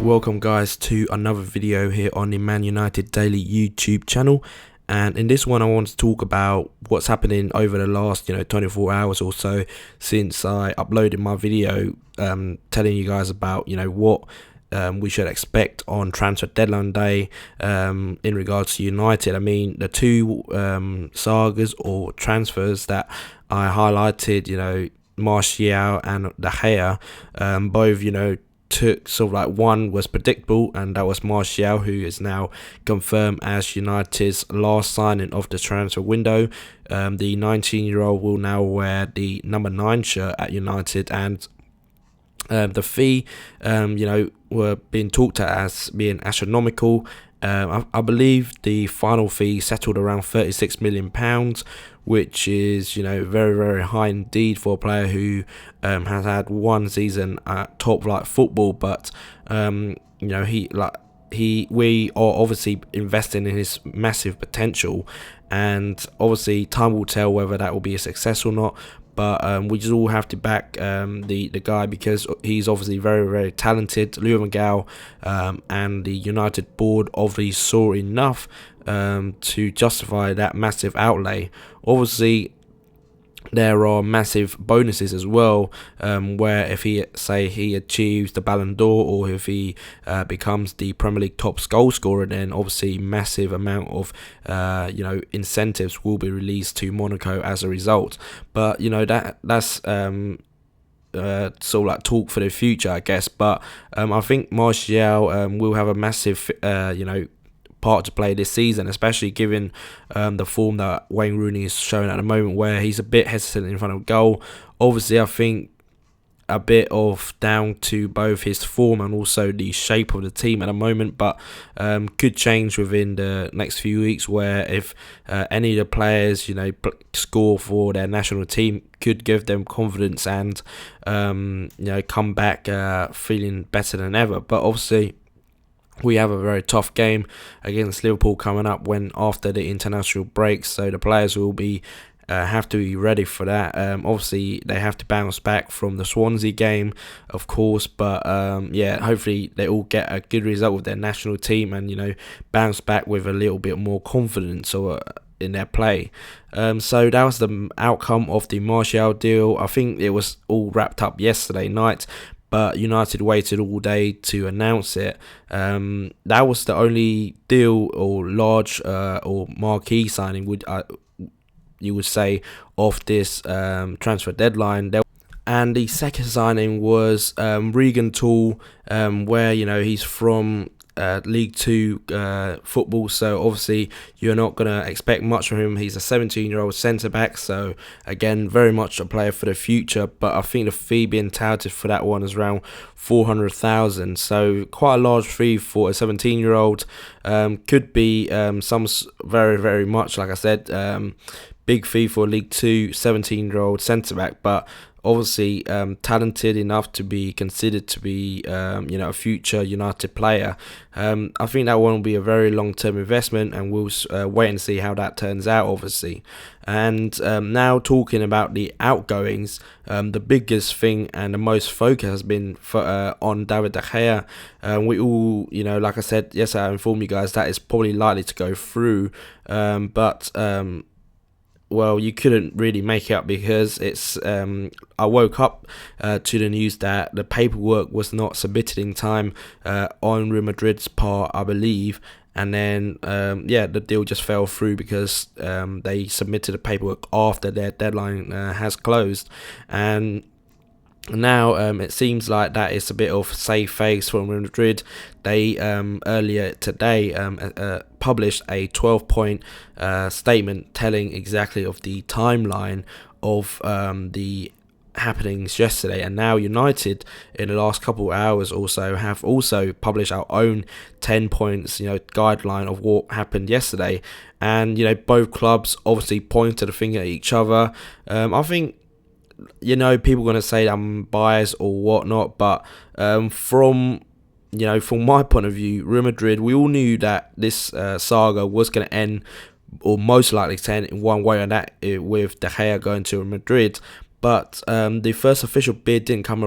Welcome guys to another video here on the ManUnitedDaily YouTube channel, and in this one I want to talk about what's happening over the last 24 hours or so since I uploaded my video telling you guys about what we should expect on transfer deadline day in regards to United. I mean, the two sagas or transfers that I highlighted, Martial and De Gea, both took sort of like one was predictable, and that was Martial, who is now confirmed as United's last signing of the transfer window. The 19-year-old will now wear the number 9 shirt at United, and the fee were being talked at as being astronomical. I believe the final fee settled around £36 million, which is very, very high indeed for a player who has had one season at top flight football. But we are obviously investing in his massive potential, and obviously time will tell whether that will be a success or not. But we just all have to back the guy, because he's obviously very, very talented. Louis van Gaal and the United board obviously saw enough to justify that massive outlay. Obviously, there are massive bonuses as well, where if he achieves the Ballon d'Or, or if he becomes the Premier League top goal scorer, then obviously massive amount of incentives will be released to Monaco as a result. But that's sort of like talk for the future, I guess. But I think Martial will have a massive part to play this season, especially given the form that Wayne Rooney is showing at the moment, where he's a bit hesitant in front of goal. Obviously, I think a bit of down to both his form and also the shape of the team at the moment, but could change within the next few weeks, where if any of the players score for their national team, could give them confidence and come back feeling better than ever. But obviously, we have a very tough game against Liverpool coming up after the international break, so the players will be have to be ready for that. Obviously, they have to bounce back from the Swansea game, of course, but hopefully they all get a good result with their national team and bounce back with a little bit more confidence in their play. So that was the outcome of the Martial deal. I think it was all wrapped up yesterday night, but United waited all day to announce it. That was the only deal or large or marquee signing, you would say, of this transfer deadline. And the second signing was Regan Toole, where he's from League 2 football, so obviously you're not going to expect much from him. He's a 17-year-old centre-back, so again, very much a player for the future, but I think the fee being touted for that one is around 400,000, so quite a large fee for a 17-year-old. Could be some very, very much, like I said, big fee for a League 2 17-year-old centre-back, but obviously talented enough to be considered to be a future United player. I think that one will be a very long-term investment, and we'll wait and see how that turns out, obviously. And now talking about the outgoings, the biggest thing and the most focus has been on David De Gea. We all, like I said, yes, I informed you guys that it's probably likely to go through, but well, you couldn't really make it up, because it's I woke up to the news that the paperwork was not submitted in time on Real Madrid's part, I believe, and then the deal just fell through because they submitted the paperwork after their deadline has closed. And now it seems like that is a bit of save face from Real Madrid. They earlier today published a 12-point statement telling exactly of the timeline of the happenings yesterday, and now United in the last couple of hours also have also published our own 10 points guideline of what happened yesterday. And both clubs obviously pointed the finger at each other. I think people are going to say I'm biased or whatnot, but from my point of view, Real Madrid, we all knew that this saga was going to end, or most likely to end in one way or that, with De Gea going to Madrid. But the first official bid didn't come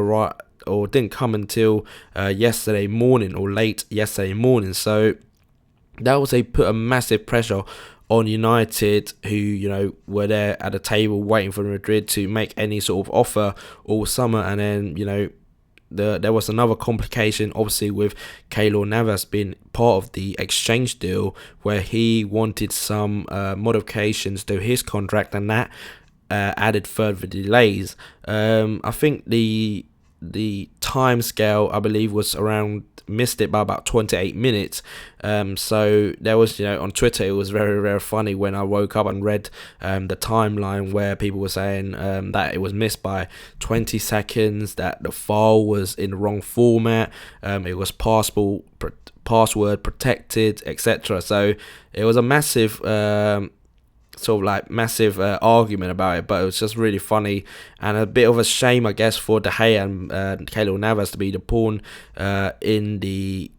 or didn't come until yesterday morning or late yesterday morning. So that was put a massive pressure on United, who were there at the table waiting for Madrid to make any sort of offer all summer. And then there was another complication, obviously, with Keylor Navas being part of the exchange deal, where he wanted some modifications to his contract, and that added further delays. I think the time scale, I believe, was missed it by about 28 minutes. So there was, on Twitter, it was very, very funny when I woke up and read the timeline where people were saying that it was missed by 20 seconds, that the file was in the wrong format, it was password protected, etc. So it was a massive argument about it, but it was just really funny and a bit of a shame, I guess, for De Gea and Keylor Navas to be the pawn in the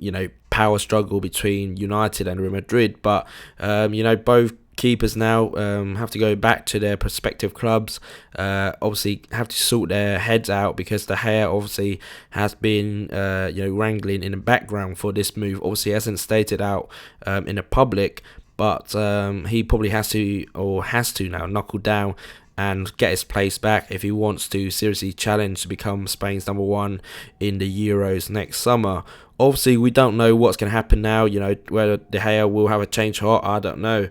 power struggle between United and Real Madrid. But both keepers now have to go back to their respective clubs, obviously have to sort their heads out, because De Gea obviously has been wrangling in the background for this move. Obviously hasn't stated out in the public, but he probably has to now knuckle down and get his place back if he wants to seriously challenge to become Spain's number one in the Euros next summer. Obviously, we don't know what's going to happen now. Whether De Gea will have a change of heart, I don't know.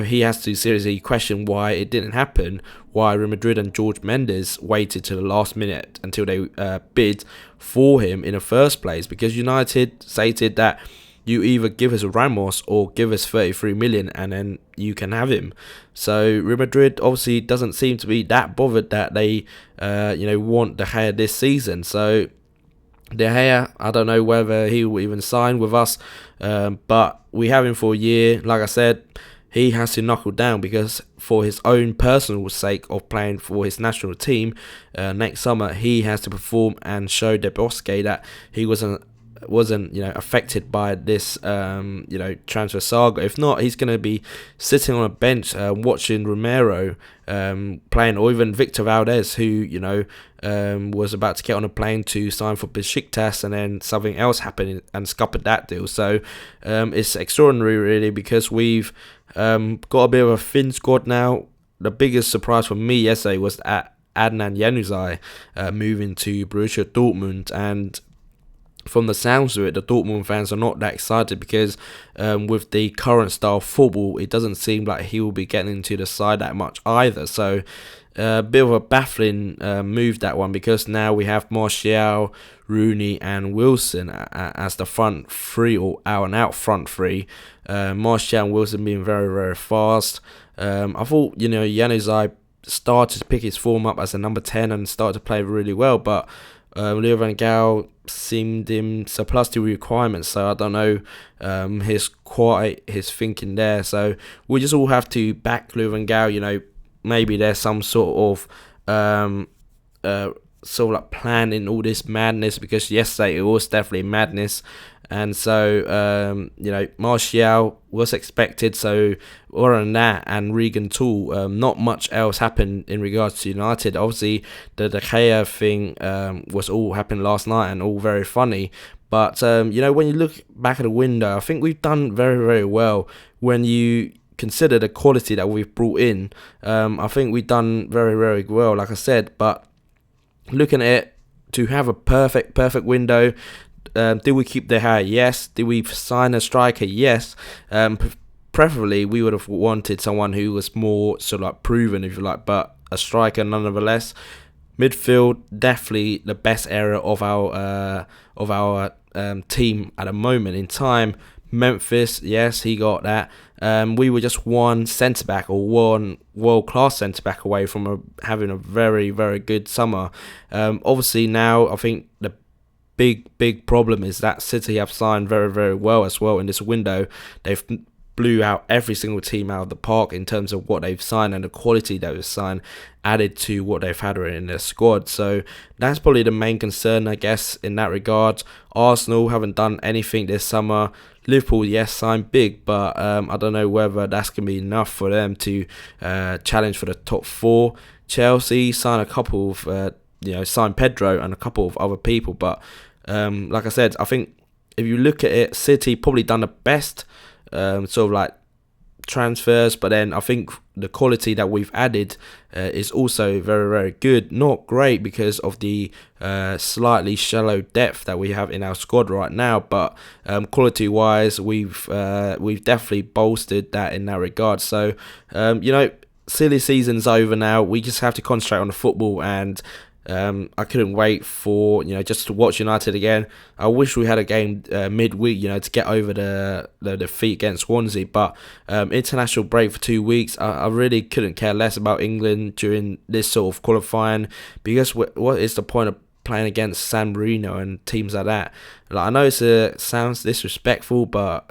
He has to seriously question why it didn't happen, why Real Madrid and Jorge Mendes waited to the last minute until they bid for him in the first place, because United stated that you either give us Ramos or give us 33 million and then you can have him. So Real Madrid obviously doesn't seem to be that bothered that they want De Gea this season. So De Gea, I don't know whether he will even sign with us, but we have him for a year. Like I said, he has to knuckle down, because for his own personal sake of playing for his national team next summer, he has to perform and show De Bosque that he wasn't affected by this transfer saga. If not, he's going to be sitting on a bench watching Romero playing, or even Victor Valdez, who was about to get on a plane to sign for Besiktas, and then something else happened and scuppered that deal. So it's extraordinary, really, because we've got a bit of a thin squad now. The biggest surprise for me yesterday was at Adnan Januzaj moving to Borussia Dortmund, and from the sounds of it, the Dortmund fans are not that excited, because with the current style of football, it doesn't seem like he will be getting into the side that much either. So a bit of a baffling move, that one, because now we have Martial, Rooney and Wilson as the front three, or out-and-out front three. Martial and Wilson being very, very fast. I thought, Januzaj started to pick his form up as a number 10 and started to play really well, but Leo Van Gaal seemed him surplus to requirements, so I don't know his thinking there. So we just all have to back Leo Van Gaal. Maybe there's some sort of plan in all this madness, because yesterday it was definitely madness. And so, Martial was expected. So, other than that, and Regan Tool, not much else happened in regards to United. Obviously, the De Gea thing was all happened last night and all very funny. But, when you look back at the window, I think we've done very, very well. When you consider the quality that we've brought in, I think we've done very, very well, like I said. But looking at it, to have a perfect window, did we keep De Gea? Yes. Did we sign a striker? Yes. Preferably, we would have wanted someone who was more sort of like proven, if you like, but a striker nonetheless. Midfield, definitely the best area of our team at the moment in time. Memphis, yes, he got that. We were just one centre-back, or one world-class centre-back away from having a very, very good summer. Obviously now, I think the big problem is that City have signed very, very well as well in this window. They've blew out every single team out of the park in terms of what they've signed and the quality that was signed added to what they've had in their squad. So that's probably the main concern, I guess, in that regard. Arsenal haven't done anything this summer. Liverpool, yes, signed big, but I don't know whether that's going to be enough for them to challenge for the top four. Chelsea signed a couple of sign Pedro and a couple of other people. But like I said, I think if you look at it, City probably done the best sort of like transfers, but then I think the quality that we've added is also very, very good. Not great because of the slightly shallow depth that we have in our squad right now, but quality wise we've definitely bolstered that in that regard. So silly season's over now. We just have to concentrate on the football, and I couldn't wait for just to watch United again. I wish we had a game midweek, to get over the defeat against Swansea. But international break for 2 weeks, I really couldn't care less about England during this sort of qualifying, because what is the point of playing against San Marino and teams like that? Like, I know it sounds disrespectful, but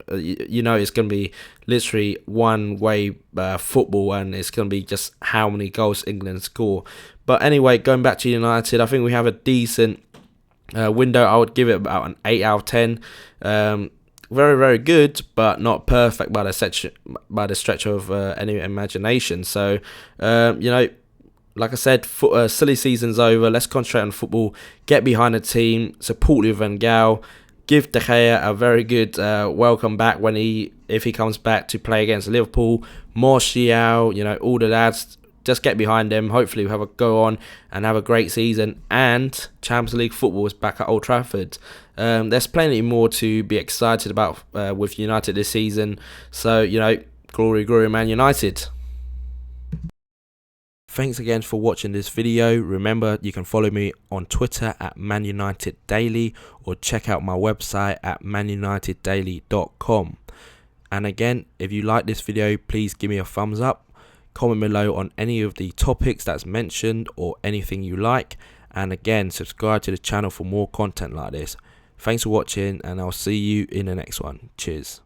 it's going to be literally one-way football, and it's going to be just how many goals England score. But anyway, going back to United, I think we have a decent window. I would give it about an 8 out of 10. Very, very good, but not perfect by the stretch of any imagination. So, like I said, silly season's over. Let's concentrate on football, get behind the team, support Louis van Gaal, give De Gea a very good welcome back if he comes back to play against Liverpool. Martial, all the lads, just get behind them. Hopefully we'll have a go on and have a great season. And Champions League football is back at Old Trafford. There's plenty more to be excited about with United this season. So, glory, glory, Man United. Thanks again for watching this video. Remember, you can follow me on Twitter at ManUnitedDaily, or check out my website at ManUnitedDaily.com. And again, if you like this video, please give me a thumbs up. Comment below on any of the topics that's mentioned or anything you like. And again, subscribe to the channel for more content like this. Thanks for watching, and I'll see you in the next one. Cheers.